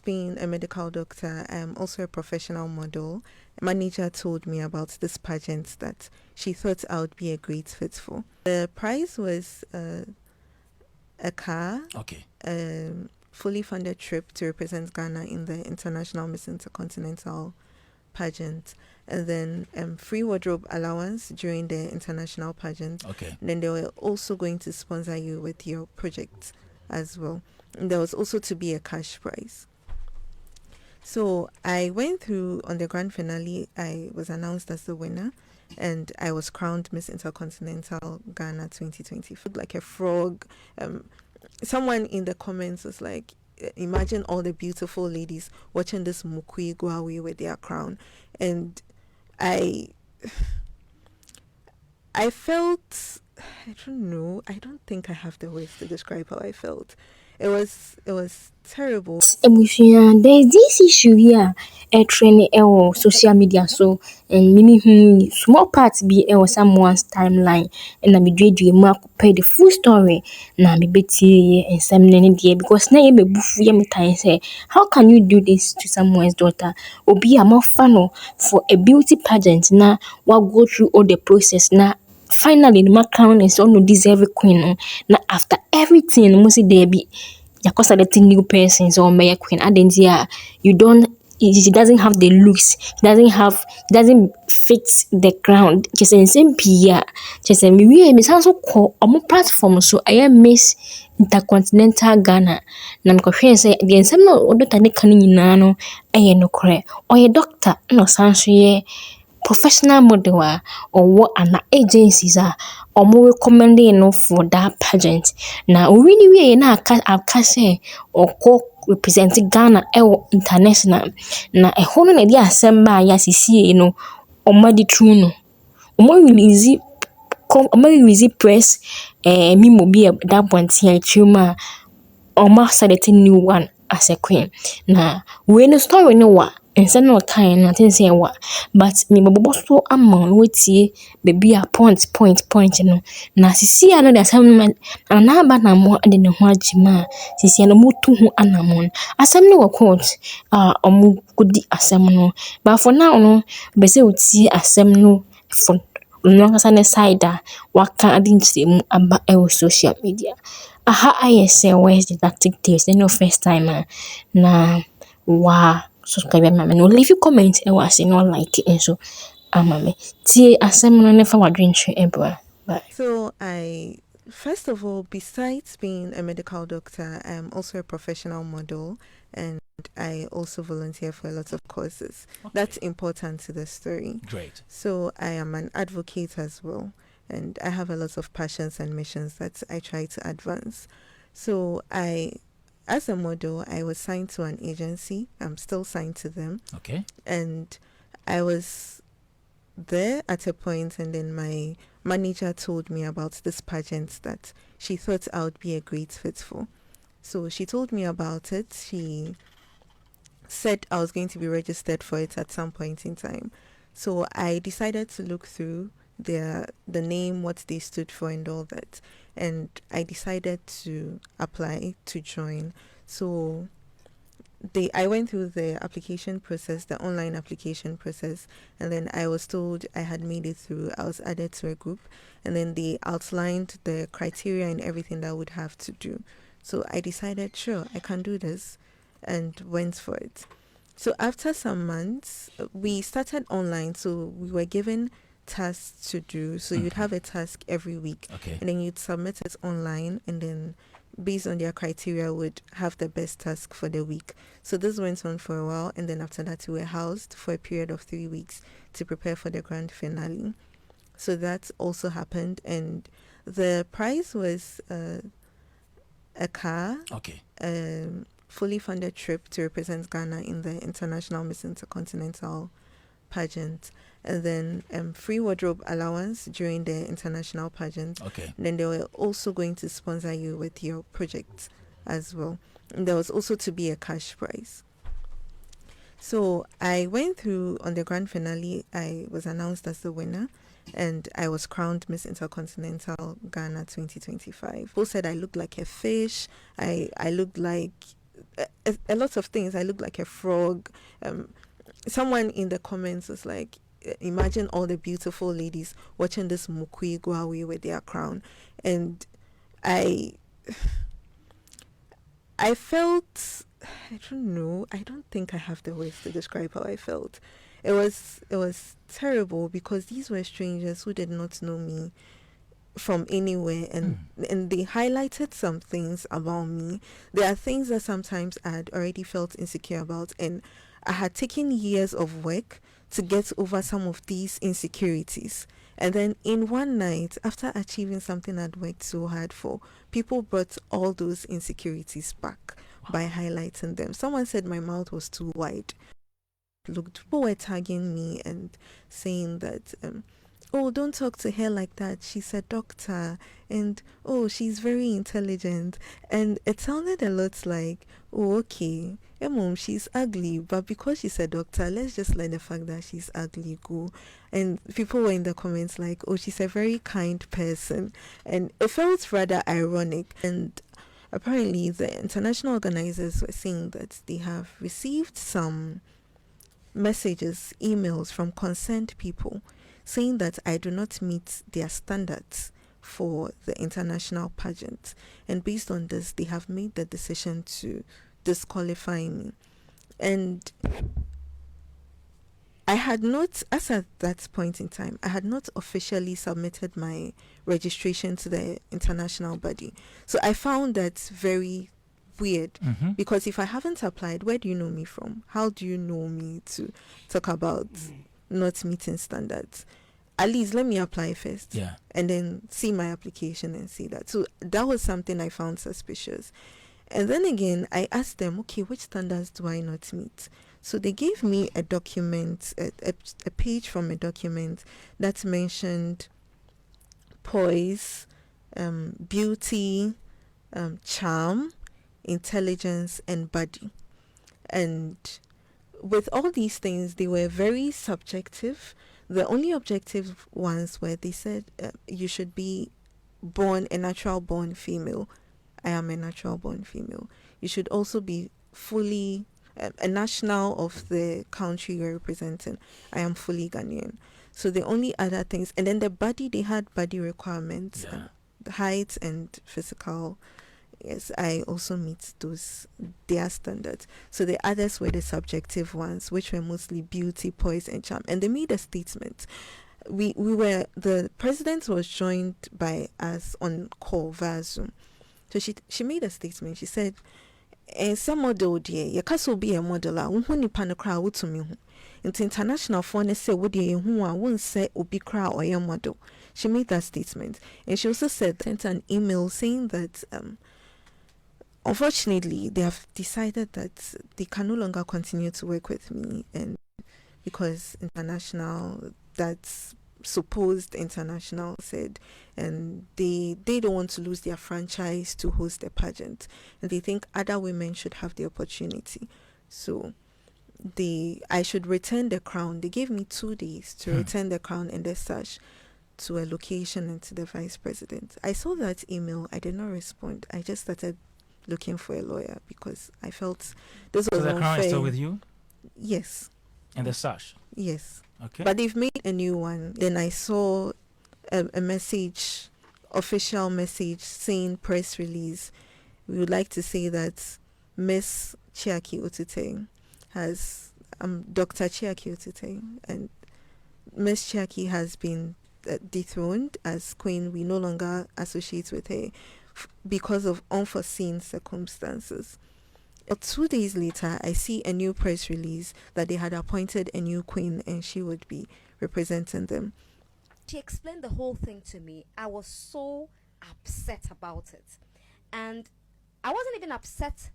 being a medical doctor, I am also a professional model. Manager told me about this pageant that she thought I would be a great fit for. The prize was a car, fully funded trip to represent Ghana in the international Miss Inter Continental pageant, and then free wardrobe allowance during the international pageant. Then they were also going to sponsor you with your project as well. And there was also to be a cash prize. So I went through on the grand finale. I was announced as the winner, and I was crowned Miss Inter Continental Ghana 2020. Felt like a frog. Someone in the comments was like, imagine all the beautiful ladies watching this mukui go away with their crown. And I felt, I don't know, I don't think I have the words to describe how I felt. It was terrible. There's this issue here, a trend or social media, so and many small parts be someone's timeline, and I be doing more pay the full story. Now me betty and some dear because now you be buffy me time say, how can you do this to someone's daughter? Or be a more funnel for a beauty pageant now, what go through all the process now. Finally, the crown is all no deserve a queen. Now after everything, must there be you're selecting new persons or may queen. Adentia, you don't. She doesn't have the looks. It doesn't fit the crown. Just in same Pia. Just a me Miss also call on my platform. So I am Miss Intercontinental Ghana. Nam question say the same no other than the canning nano. I no cray or a doctor no sansuye. Professional model or what an agencies are or more recommending for that pageant. Now really na say or co representing Ghana international. Now a whole idea assemble see or madi true no. More release press me mobile that one here chuma or master the new one as a queen. Now we no story no what. And some no kind, nothing say what, but me so among witty, baby a point, you know. Now, see another assignment, and now but no more than a wajima, see no more to anamon. As some no quote, good assemno, but for now, no, Bessie would see a semno for long as an aside, what can I didn't say about our social media. Aha, I say, where's the tactic tips? No first timer. Nah, wow. Subscribe mama no leave you comment and was not like it and so mama tie asem no never wa drenche ebra. Bye. So first of all, besides being a medical doctor, I am also a professional model, and I also volunteer for a lot of causes. That's important to the story. Great. So I am an advocate as well, and I have a lot of passions and missions that I try to advance. So as a model, I was signed to an agency. I'm still signed to them. Okay. And I was there at a point, and then my manager told me about this pageant that she thought I would be a great fit for. So she told me about it. She said I was going to be registered for it at some point in time. So I decided to look through the name, what they stood for and all that. And I decided to apply to join. So I went through the application process, the online application process, and then I was told I had made it through. I was added to a group, and then they outlined the criteria and everything that I would have to do. So I decided, sure, I can do this, and went for it. So after some months, we started online, so we were given tasks to do. So you'd have a task every week, and then you'd submit it online, and then based on their criteria would have the best task for the week. So this went on for a while, and then after that we were housed for a period of 3 weeks to prepare for the grand finale. So that also happened, and the prize was a car, fully funded trip to represent Ghana in the international Miss Inter Continental pageant, and then free wardrobe allowance during the international pageant. Then they were also going to sponsor you with your project as well. And there was also to be a cash prize. So I went through on the grand finale. I was announced as the winner, and I was crowned Miss Inter Continental Ghana 2025. People said I looked like a fish. I looked like a lot of things. I looked like a frog. Someone in the comments was like, imagine all the beautiful ladies watching this mukui go away with their crown. And I felt, I don't know, I don't think I have the words to describe how I felt. It was terrible, because these were strangers who did not know me from anywhere, and they highlighted some things about me. There are things that sometimes I had already felt insecure about, and I had taken years of work to get over some of these insecurities. And then in one night, after achieving something I'd worked so hard for, people brought all those insecurities back by highlighting them. Someone said my mouth was too wide. Looked, people were tagging me and saying that, oh, don't talk to her like that, she's a doctor, and oh, she's very intelligent. And it sounded a lot like, oh, okay, mom, she's ugly, but because she's a doctor, let's just let the fact that she's ugly go. And people were in the comments like, oh, she's a very kind person. And it felt rather ironic. And apparently the international organizers were saying that they have received some messages, emails from concerned people saying that I do not meet their standards for the international pageant. And based on this, they have made the decision to disqualify me. And I had not, as at that point in time, I had not officially submitted my registration to the international body. So I found that very weird, because if I haven't applied, where do you know me from? How do you know me to talk about not meeting standards? At least let me apply first, and then see my application and see that. So that was something I found suspicious. And then again, I asked them, okay, which standards do I not meet? So they gave me a document, a page from a document that mentioned poise, beauty, charm, intelligence, and body. And with all these things, they were very subjective. The only objective ones were, they said you should be born a natural born female. I am a natural born female. You should also be fully a national of the country you're representing. I am fully Ghanaian. So the only other things, and then the body, they had body requirements, the height and physical. Yes, I also meet their standards. So the others were the subjective ones, which were mostly beauty, poise, and charm. And they made a statement. The president was joined by us on call via Zoom. So she made a statement. She said, some model dear, you can't be a model. When you pan a crowd to me, it's international phone say what you won't say will be crowd or your model. She made that statement, and she also sent an email saying that unfortunately they have decided that they can no longer continue to work with me, and because international, that's supposed international, said, and they don't want to lose their franchise to host a pageant, and they think other women should have the opportunity. So I should return the crown. They gave me 2 days to return the crown and the sash to a location and to the vice president. I saw that email. I did not respond. I just started looking for a lawyer because I felt this was unfair. So the crown is still with you? Yes. And the sash? Yes. Okay. But they've made a new one. Then I saw a message, official message saying press release. We would like to say that Miss Chiaky Otute has, Dr.Chiaky Otute, and Miss Chiaky has been dethroned as queen. We no longer associate with her because of unforeseen circumstances. 2 days later, I see a new press release that they had appointed a new queen and she would be representing them. She explained the whole thing to me. I was so upset about it. And I wasn't even upset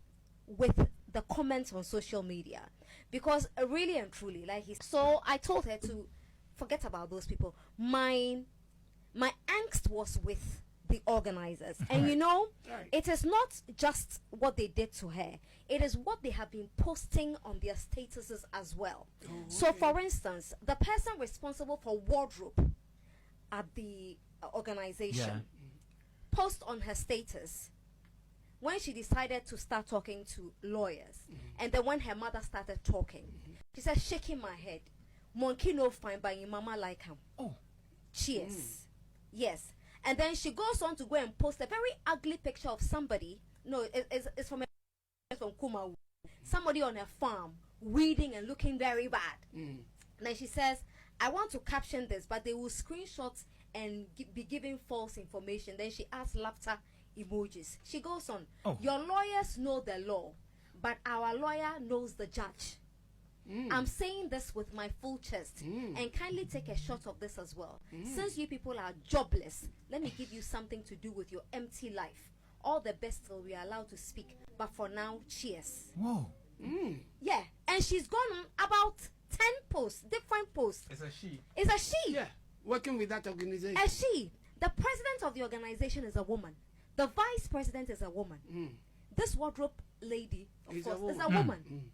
with the comments on social media, because really and truly, so I told her to forget about those people. My angst was with the organizers, and it is not just what they did to her, it is what they have been posting on their statuses as well. So for instance, the person responsible for wardrobe at the organization post on her status, when she decided to start talking to lawyers, and then when her mother started talking, she said, shaking my head, monkey no fine, but your mama like him. Oh. Cheers. Yes. And then she goes on to go and post a very ugly picture of somebody. No, it's from Kuma. Somebody on a farm, weeding and looking very bad. And then she says, I want to caption this, but they will screenshot and be giving false information. Then she adds laughter emojis. She goes on, your lawyers know the law, but our lawyer knows the judge. I'm saying this with my full chest, and kindly take a shot of this as well. Since you people are jobless, let me give you something to do with your empty life. All the best till we are allowed to speak, but for now, cheers. Whoa. Yeah, and she's gone on about 10 posts, different posts. It's a she. It's a she. Yeah, working with that organization. A she. The president of the organization is a woman. The vice president is a woman. This wardrobe lady, of course, is a woman.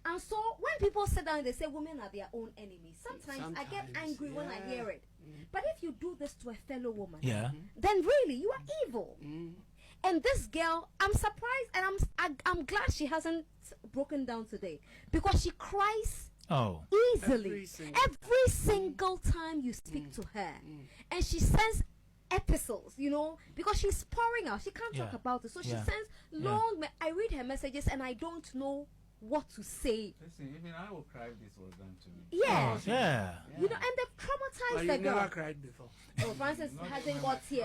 And so when people sit down and they say women are their own enemies, sometimes I get angry when I hear it. But if you do this to a fellow woman, then really you are evil. And this girl, I'm surprised, and I'm glad she hasn't broken down today, because she cries easily every single time you speak to her, and she sends epistles, you know, because she's pouring out. She can't talk about it, so she sends long. I read her messages and I don't know what to say. Listen, even I will cry if this was done to me. Yeah. Yeah. You know, and they've traumatized But the you've girl. never cried before. Oh, Francis hasn't got here.